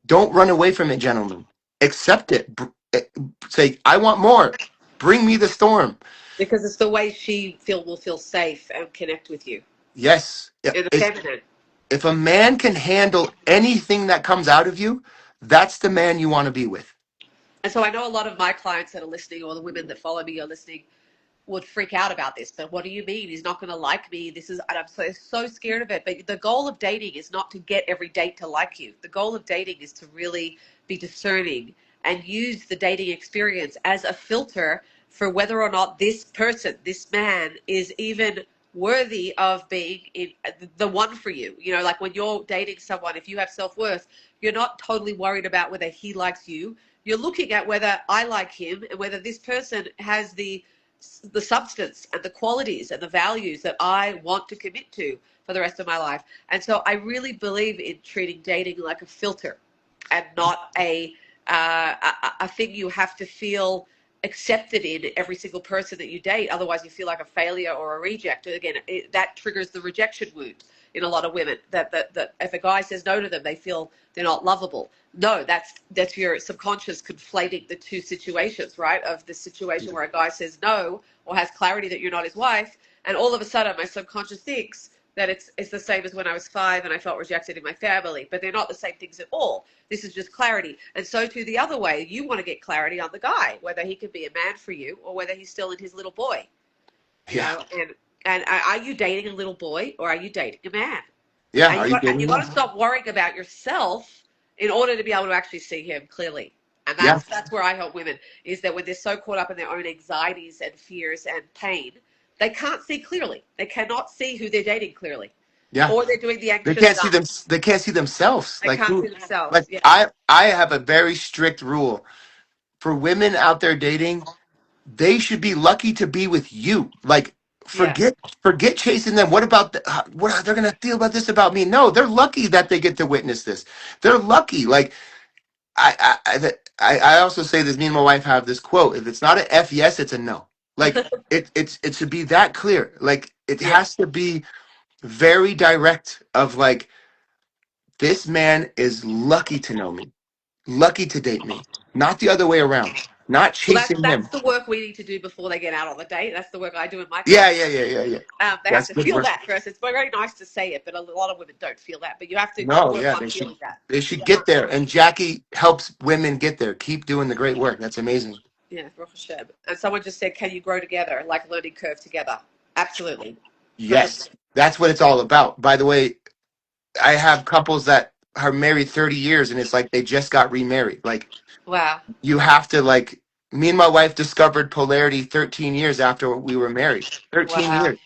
Speaker 2: Don't run away from it, gentlemen. Accept it. Say, I want more. Bring me the storm.
Speaker 1: Because it's the way she will feel safe and connect with you
Speaker 2: Yes.
Speaker 1: in the feminine.
Speaker 2: If a man can handle anything that comes out of you, that's the man you want to be with.
Speaker 1: And so I know a lot of my clients that are listening, or the women that follow me are listening, would freak out about this. But what do you mean? He's not going to like me. This is, and I'm so scared of it. But the goal of dating is not to get every date to like you. The goal of dating is to really be discerning and use the dating experience as a filter for whether or not this person, this man, is even worthy of being the one for you. You know, like when you're dating someone, if you have self-worth, you're not totally worried about whether he likes you. You're looking at whether I like him and whether this person has the substance and the qualities and the values that I want to commit to for the rest of my life. And so I really believe in treating dating like a filter and not a thing you have to feel accepted in every single person that you date. Otherwise, you feel like a failure or a reject. And again, that triggers the rejection wound in a lot of women. That if a guy says no to them, they feel they're not lovable. No, that's your subconscious conflating the two situations, right? Of the situation where a guy says no or has clarity that you're not his wife, and all of a sudden my subconscious thinks that it's the same as when I was 5 and I felt rejected in my family, but they're not the same things at all. This is just clarity. And so too the other way, you want to get clarity on the guy, whether he can be a man for you or whether he's still in his little boy. You
Speaker 2: Yeah.
Speaker 1: know, and are you dating a little boy or are you dating a man?
Speaker 2: Yeah.
Speaker 1: And
Speaker 2: Are you
Speaker 1: you
Speaker 2: dating
Speaker 1: got
Speaker 2: them?
Speaker 1: to stop worrying about yourself in order to be able to actually see him clearly. And
Speaker 2: Yeah.
Speaker 1: that's where I help women, is that when they're so caught up in their own anxieties and fears and pain, they can't see clearly. They cannot see who they're dating clearly,
Speaker 2: Yeah.
Speaker 1: or they're doing the
Speaker 2: They
Speaker 1: anxious
Speaker 2: can't see
Speaker 1: stuff.
Speaker 2: them. They can't see themselves.
Speaker 1: They
Speaker 2: Like
Speaker 1: can't
Speaker 2: who?
Speaker 1: see themselves.
Speaker 2: Like
Speaker 1: Yeah,
Speaker 2: I have a very strict rule for women out there dating. They should be lucky to be with you. Like
Speaker 1: yeah,
Speaker 2: forget chasing them. What about what are they gonna feel about this about me? No, they're lucky that they get to witness this. They're lucky. Like I also say this. Me and my wife have this quote: if it's not an F yes, it's a no. Like it should be that clear. Like it
Speaker 1: yeah.
Speaker 2: has to be very direct. Of like, this man is lucky to know me, lucky to date me, not the other way around. Not
Speaker 1: Well,
Speaker 2: chasing
Speaker 1: that's
Speaker 2: him.
Speaker 1: the work we need to do before they get out on the date. That's the work I do in my
Speaker 2: Yeah,
Speaker 1: clients.
Speaker 2: yeah, yeah, yeah, yeah.
Speaker 1: They have
Speaker 2: That's
Speaker 1: to
Speaker 2: good
Speaker 1: feel
Speaker 2: work.
Speaker 1: that first. It's very nice to say it, but a lot of women don't feel that. But you have to
Speaker 2: No,
Speaker 1: work
Speaker 2: yeah,
Speaker 1: on feeling that.
Speaker 2: they should
Speaker 1: Yeah,
Speaker 2: get there. And Jackie helps women get there. Keep doing the great work. That's amazing.
Speaker 1: yeah, Baruch Hashem. And someone just said, "Can you grow together, like a learning curve together?" Absolutely, 100%.
Speaker 2: Yes, that's what it's all about. By the way, I have couples that are married 30 years and it's like they just got remarried. Like
Speaker 1: Wow,
Speaker 2: you have to like me and my wife discovered polarity 13 years after we were married. 13
Speaker 1: wow,
Speaker 2: years.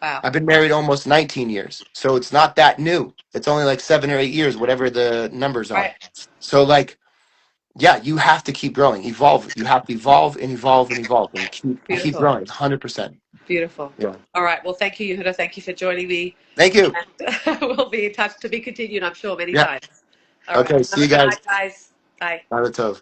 Speaker 1: wow.
Speaker 2: I've been married almost 19 years. So it's not that new. It's only like 7 or 8 years, whatever the numbers are.
Speaker 1: Right,
Speaker 2: So like, yeah, you have to keep growing, evolve. You have to evolve and evolve and evolve and keep
Speaker 1: beautiful,
Speaker 2: growing. 100%.
Speaker 1: beautiful.
Speaker 2: Yeah.
Speaker 1: All right. Well, thank you, Yehuda. Thank you for joining me.
Speaker 2: Thank you.
Speaker 1: And we'll be in touch to be continued, I'm sure, many
Speaker 2: Yeah.
Speaker 1: times. All right.
Speaker 2: Okay.
Speaker 1: Have
Speaker 2: See
Speaker 1: a
Speaker 2: you
Speaker 1: good
Speaker 2: guys.
Speaker 1: night, guys. Bye.
Speaker 2: Bye, Tov.